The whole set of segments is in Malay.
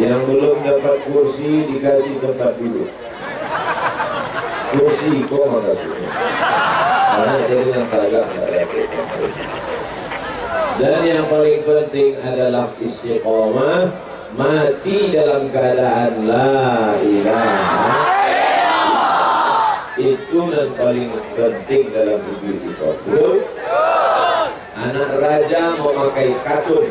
Yang belum dapat kursi dikasih tempat duduk. Kursi kok maksudnya. Karena jadi yang kagak. Dan yang paling penting adalah istiqomah, mati dalam keadaan la ilaha. Itu yang paling penting dalam hidup kita. Anak raja memakai katun.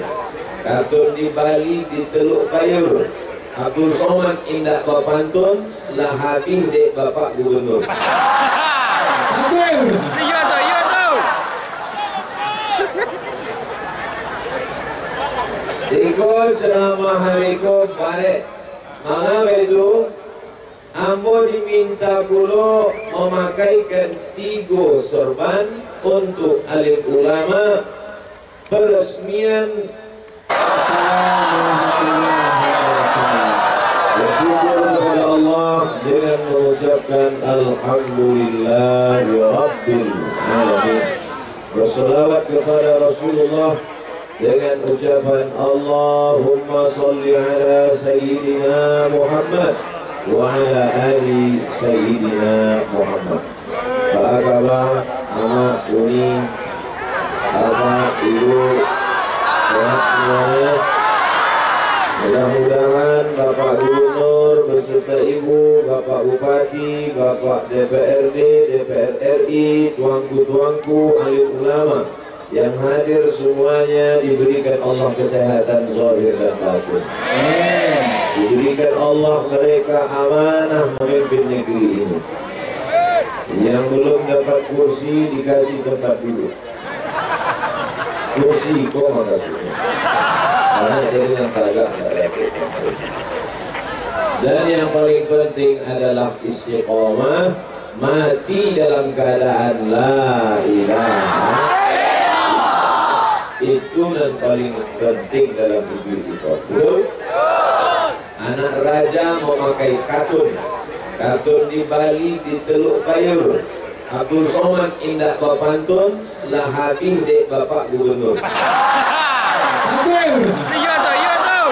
Katun di Bali di Teluk Bayur. Abdul Somad indak bapantun, lah habis dek bapak gubernur. Iya tahu. Ikut ceramah hari ikut balik. Mana itu? Ambo diminta pula memakaikan 3 sorban untuk alim ulama peresmian. Bersyukur kepada Allah dengan mengucapkan Alhamdulillahirabbil alamin. Berselawat kepada Rasulullah dengan ucapan Allahumma salli ala Sayyidina Muhammad wa ala ali Sayyidina Muhammad. Pak Kabar, Amat, Uni, Bapak, Ibu, sehat semuanya. Mudah-mudahan Bapak Gubernur beserta Ibu, Bapak Bupati, Bapak DPRD, DPR RI, tuanku-tuanku, alim ulama yang hadir semuanya diberikan Allah kesehatan zahir dan batin. Diberikan Allah mereka amanah memimpin negeri ini. Yang belum dapat kursi dikasih tempat duduk. Kursi kok maksudnya. Karena jadi yang kagak. Dan yang paling penting adalah istiqomah, mati dalam keadaan la ilaha. Itu yang paling penting dalam hidup kita. Anak raja memakai katun. Katun di Bali di Teluk Bayur. Abdul Somad indak bapantun, lah habis dek bapak gubernur. Iya tahu.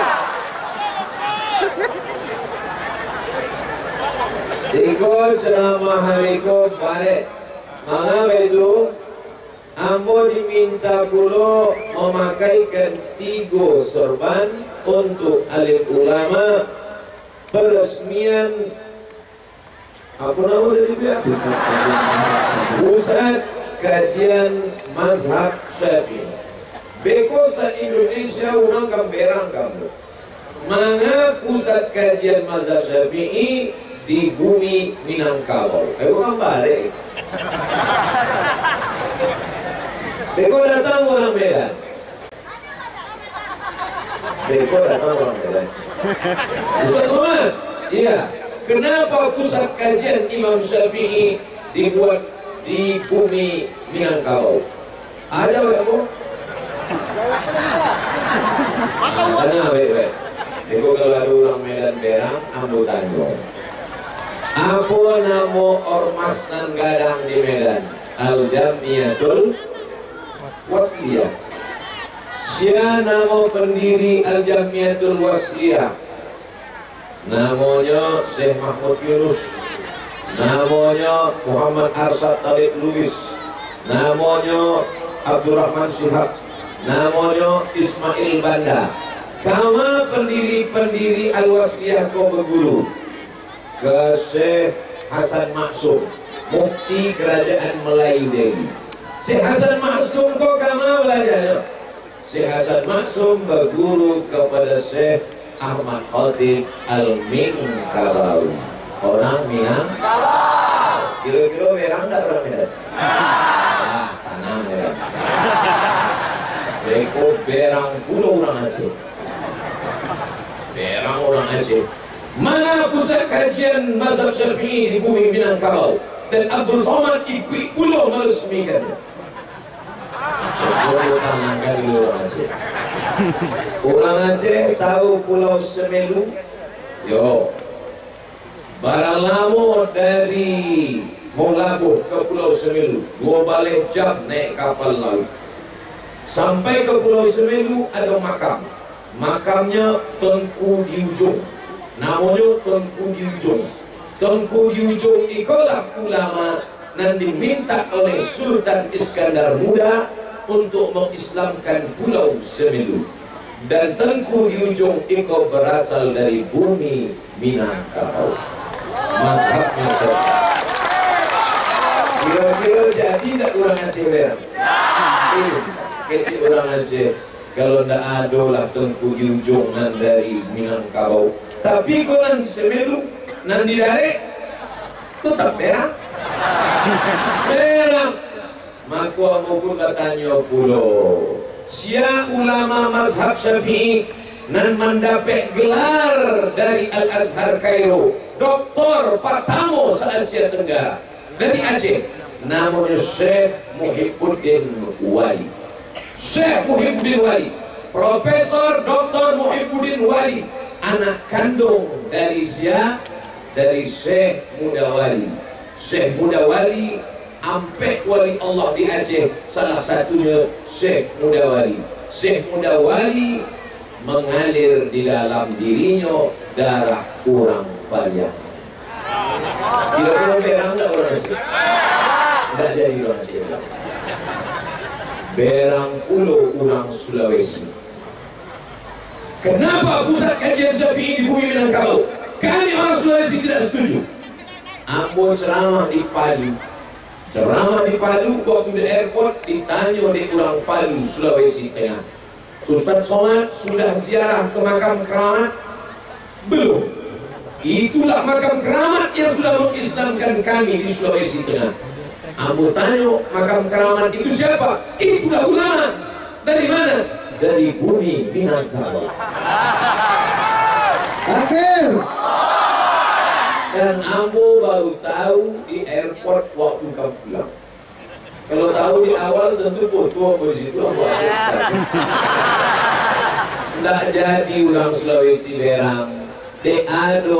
Ikut ceramah hari ikut balik. Mana itu? Ambo diminta pula memakaikan 3 sorban untuk alim ulama peresmian apa nama dari pihak? Pusat Kajian Mazhab Syafi'i. Beko sa Indonesia unang kamberang kamu. Mana pusat kajian Mazhab Syafi'i di bumi Minangkabau. Bukan balik. Beko datang orang Medan. Beko datang orang Medan. Ustaz Somad, iya. Kenapa pusat kajian Imam Syafi'i dibuat di bumi Minangkabau? Ada kamu? Mana baik-baik. Beko kalau ada orang Medan berang, ambo tanya. Apa nama ormas dan gadang di Medan? Al-Jamiatul Wasliyah. Siapa nama pendiri Al-Jamiatul Wasliyah? Namanya Syekh Mahmud Yunus. Namanya Muhammad Arsyad Talib Lubis. Namanya Abdurrahman Syihab. Namanya Ismail Banda. Kama pendiri-pendiri Al-Wasliyah kau berguru ke Syekh Hasan Maksum, Mufti Kerajaan Melayu Delhi. Syekh Hasan Maksum kau kama belajar? Syekh Hasan Maksum berguru kepada Syekh Ahmad Khatib Al-Minangkabawi. Orang Minangkabau. Kira-kira merang tak orang Medan? Tanah merah. Beko berang pulau orang Aceh. Berang orang Aceh. Mana pusat kajian Mazhab Syafi'i di bumi Minangkabau? Dan Abdul Somad ikut pulau meresmikannya. Orang Aceh tahu Pulau Semelu? Yo. Barang lama dari Molabuh ke Pulau Semelu 2 balik jam naik kapal laut. Sampai ke Pulau Semelu ada makam. Makamnya Tengku di Ujung. Namanya Tengku di Ujung. Tengku di Ujung ikalah ulama yang diminta oleh Sultan Iskandar Muda untuk mengislamkan Pulau Semelu. Dan Tengku di Ujung iko berasal dari bumi Minangkabau. Mazhabnya kira-kira jadi tak orang Aceh berang? Kecil orang Aceh. Kalau ndak ada lah Tengku di Ujung nan dari Minangkabau. Tapi kalau nan Semelu nan di Darek tetap berang. Berang. Maka aku bertanya pula, sia ulama mazhab Syafi'i nan mendapat gelar dari Al-Azhar Kairo, doktor pertama se-Asia Tenggara dari Aceh, namanya Syekh Muhibbuddin Wali. Syekh Muhibbuddin Wali, Profesor Dr. Muhibbuddin Wali, anak kandung dari dari Syekh Muda Wali. Syekh Muda Wali, ampek wali Allah di Aceh, salah satunya Syekh Muda Wali. Syekh Muda Wali mengalir di dalam dirinya darah orang banyak. Kira-kira berang tak orang Aceh? Tak jadi orang Aceh. Berang pulau orang Sulawesi. Kenapa pusat kajian Syafi'i di bumi Minangkabau? Kami orang Sulawesi tidak setuju. Ambo ceramah di Palu. Ceramah di Palu, waktu di airport ditanya oleh orang Palu, Sulawesi Tengah, Ustaz Somad sudah ziarah ke makam keramat? Belum. Itulah makam keramat yang sudah mengislamkan kami di Sulawesi Tengah. Ambo tanya, makam keramat itu siapa? Itulah ulama. Dari mana? Dari bumi Minangkabau. Akhir. Dan Ambo baru tahu di airport waktu kamu pulang. Kalau tahu di awal tentu foto di situ Ambo ada. Tidak jadi orang Sulawesi berang. Tidak ada